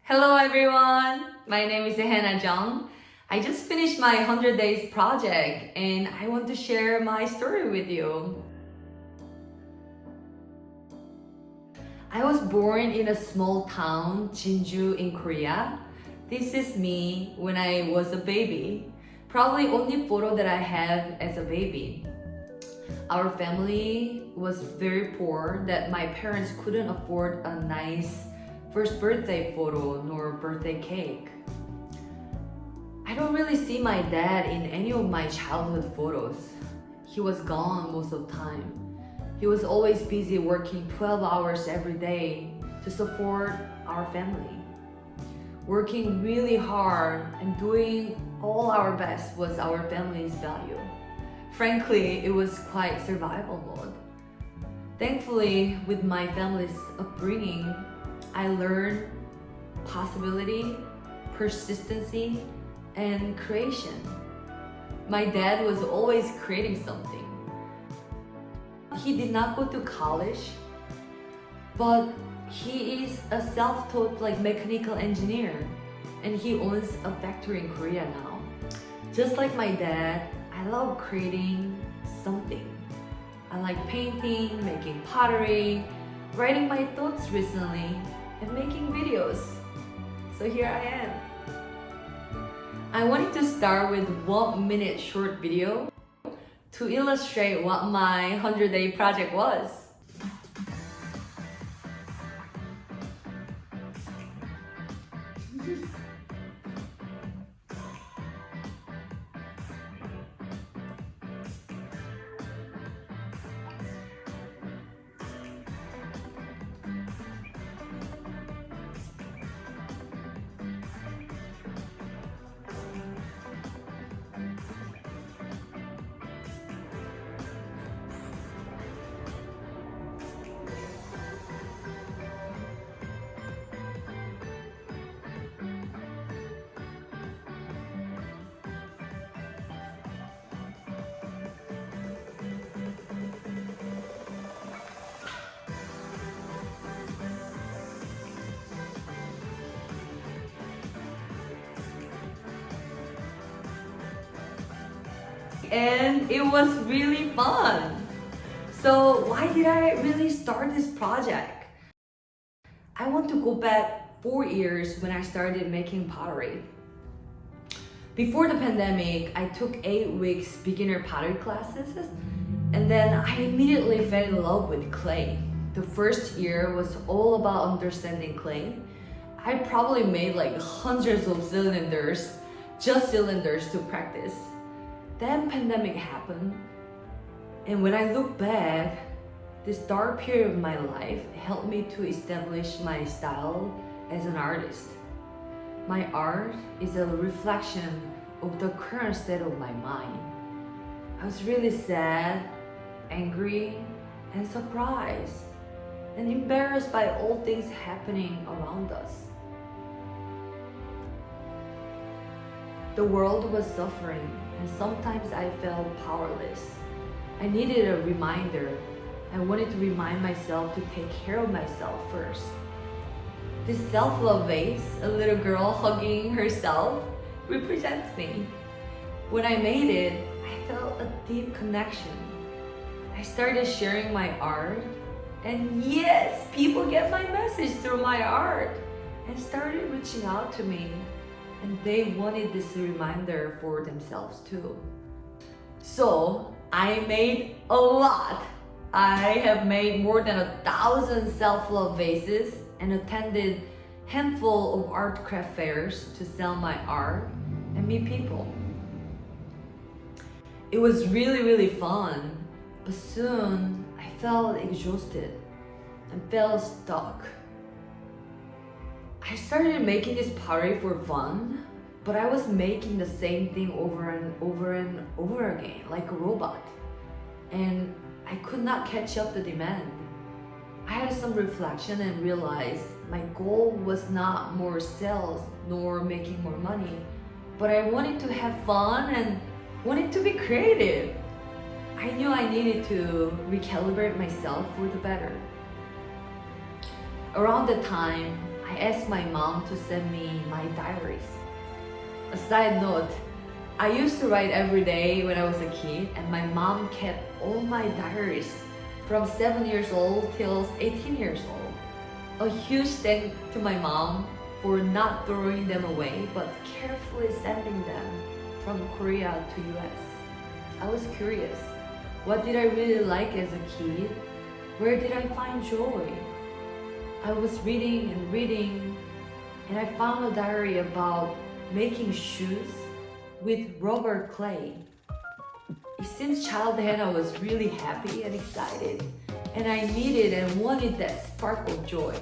Hello everyone, my name is Hanna Jung. I just finished my 100 days project and I want to share my story with you. I was born in a small town, Jinju in Korea. This is me when I was a baby. Probably only photo that I have as a baby. Our family was very poor that my parents couldn't afford a nice first birthday photo nor birthday cake. I don't really see my dad in any of my childhood photos. He was gone most of the time. He was always busy working 12 hours every day to support our family. Working really hard and doing all our best was our family's value. Frankly, it was quite survival mode. Thankfully, with my family's upbringing, I learned possibility, persistency, and creation. My dad was always creating something. He did not go to college, but he is a self-taught mechanical engineer and he owns a factory in Korea now. Just like my dad, I love creating something. I like painting, making pottery, writing my thoughts recently, and making videos. So here I am. I wanted to start with 1 minute short video to illustrate what my 100-day project was. And it was really fun. So why did I really start this project? I want to go back 4 years when I started making pottery. Before the pandemic, I took 8 weeks beginner pottery classes and then I immediately fell in love with clay. The first year was all about understanding clay. I probably made hundreds of cylinders, just cylinders to practice. Then pandemic happened, and when I look back, this dark period of my life helped me to establish my style as an artist. My art is a reflection of the current state of my mind. I was really sad, angry, and surprised, and embarrassed by all things happening around us. The world was suffering, and sometimes I felt powerless. I needed a reminder. I wanted to remind myself to take care of myself first. This self-love vase, a little girl hugging herself, represents me. When I made it, I felt a deep connection. I started sharing my art, and yes, people get my message through my art and started reaching out to me. And they wanted this reminder for themselves too. So I made a lot. I have made more than 1,000 self-love vases and attended handful of art craft fairs to sell my art and meet people. It was really fun, but soon I felt exhausted and felt stuck. I started making this pottery for fun, but I was making the same thing over and over again, like a robot. And I could not catch up the demand. I had some reflection and realized my goal was not more sales nor making more money, but I wanted to have fun and wanted to be creative. I knew I needed to recalibrate myself for the better. Around that time, I asked my mom to send me my diaries. A side note, I used to write every day when I was a kid, and my mom kept all my diaries from 7 years old till 18 years old. A huge thank to my mom for not throwing them away, but carefully sending them from Korea to US. I was curious, what did I really like as a kid? Where did I find joy? I was reading and reading, and I found a diary about making shoes with rubber clay. Since childhood, I was really happy and excited, and I needed and wanted that spark of joy.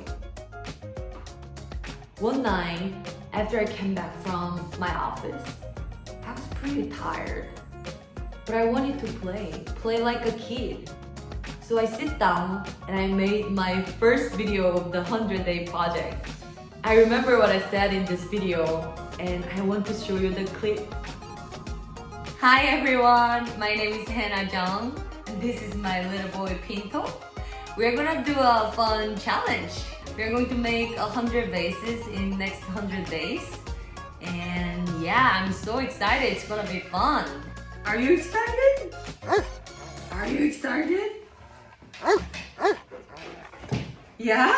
One night, after I came back from my office, I was pretty tired, but I wanted to play like a kid. So I sit down and I made my first video of the 100-day project. I remember what I said in this video, and I want to show you the clip. Hi everyone, my name is Hanna Jung, and this is my little boy Pinto. We're gonna do a fun challenge. We're going to make 100 vases in next 100 days. And yeah, I'm so excited, it's gonna be fun. Are you excited? Are you excited? Yeah?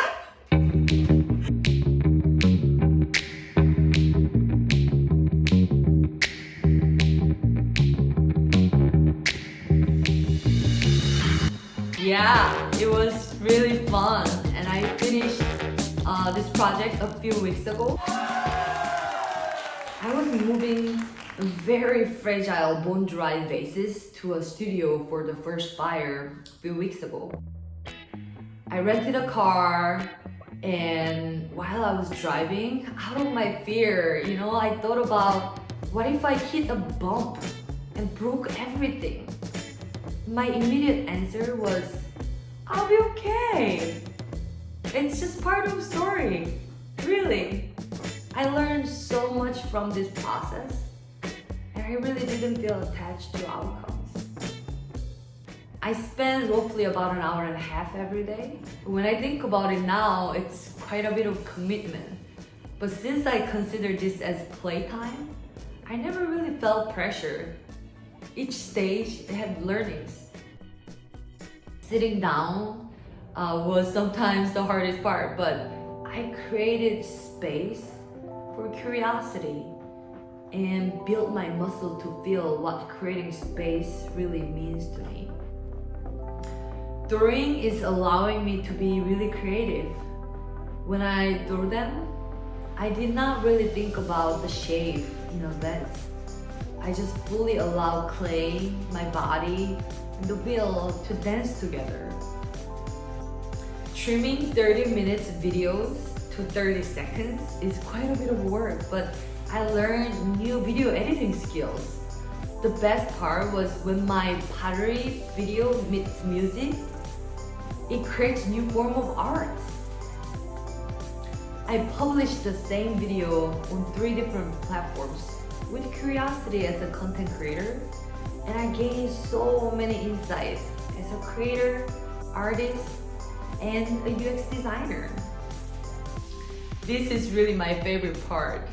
Yeah, it was really fun, and I finished this project a few weeks ago. I was moving very fragile bone-dry vases to a studio for the first fire a few weeks ago. I rented a car, and while I was driving, out of my fear, I thought about what if I hit a bump and broke everything? My immediate answer was, I'll be okay. It's just part of the story. Really. I learned so much from this process, and I really didn't feel attached to outcomes. I spend roughly about an hour and a half every day. When I think about it now, it's quite a bit of commitment. But since I consider this as playtime, I never really felt pressure. Each stage had learnings. Sitting down was sometimes the hardest part, but I created space for curiosity and built my muscle to feel what creating space really means to me. Drawing is allowing me to be really creative. When I drew them, I did not really think about the shape in advance. I just fully allowed clay, my body, and the wheel to dance together. Trimming 30 minutes videos to 30 seconds is quite a bit of work, but I learned new video editing skills. The best part was when my pottery video meets music, it creates new form of art. I published the same video on 3 different platforms with curiosity as a content creator, and I gained so many insights as a creator, artist, and a UX designer. This is really my favorite part.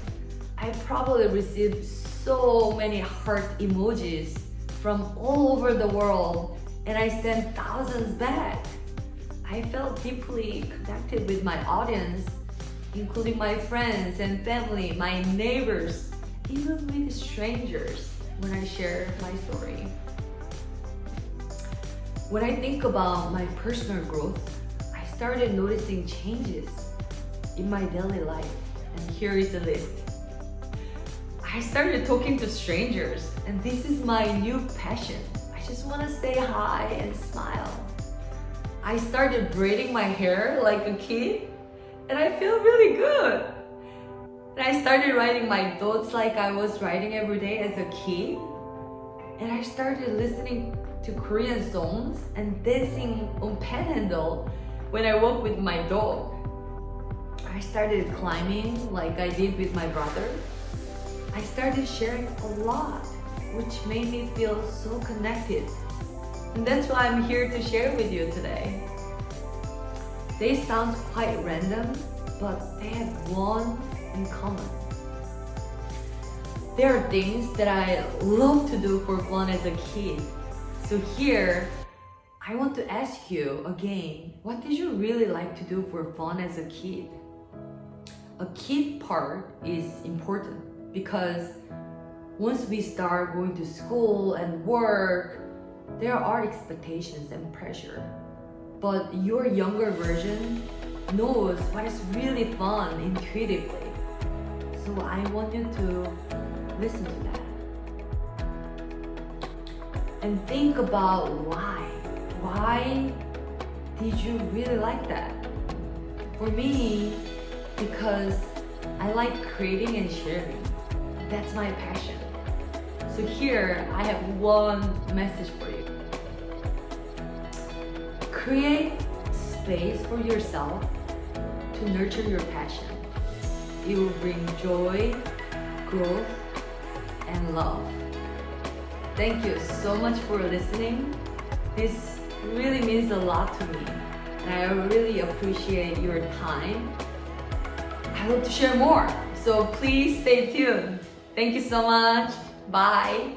I probably received so many heart emojis from all over the world, and I sent thousands back. I felt deeply connected with my audience, including my friends and family, my neighbors, even with strangers when I share my story. When I think about my personal growth, I started noticing changes in my daily life, and here is a list. I started talking to strangers, and this is my new passion. I just want to say hi and smile. I started braiding my hair like a kid, and I feel really good. And I started writing my thoughts like I was writing every day as a kid. And I started listening to Korean songs and dancing on panhandle when I walk with my dog. I started climbing like I did with my brother. I started sharing a lot, which made me feel so connected. And that's why I'm here to share with you today. They sound quite random, but they have one in common. There are things that I love to do for fun as a kid. So here, I want to ask you again, what did you really like to do for fun as a kid? A kid part is important because once we start going to school and work, there are expectations and pressure. But your younger version knows what is really fun intuitively. So I want you to listen to that. And think about why. Why did you really like that? For me, because I like creating and sharing. That's my passion. So here, I have one message for you. Create space for yourself to nurture your passion. It will bring joy, growth, and love. Thank you so much for listening. This really means a lot to me, and I really appreciate your time. I hope to share more, so please stay tuned. Thank you so much. Bye.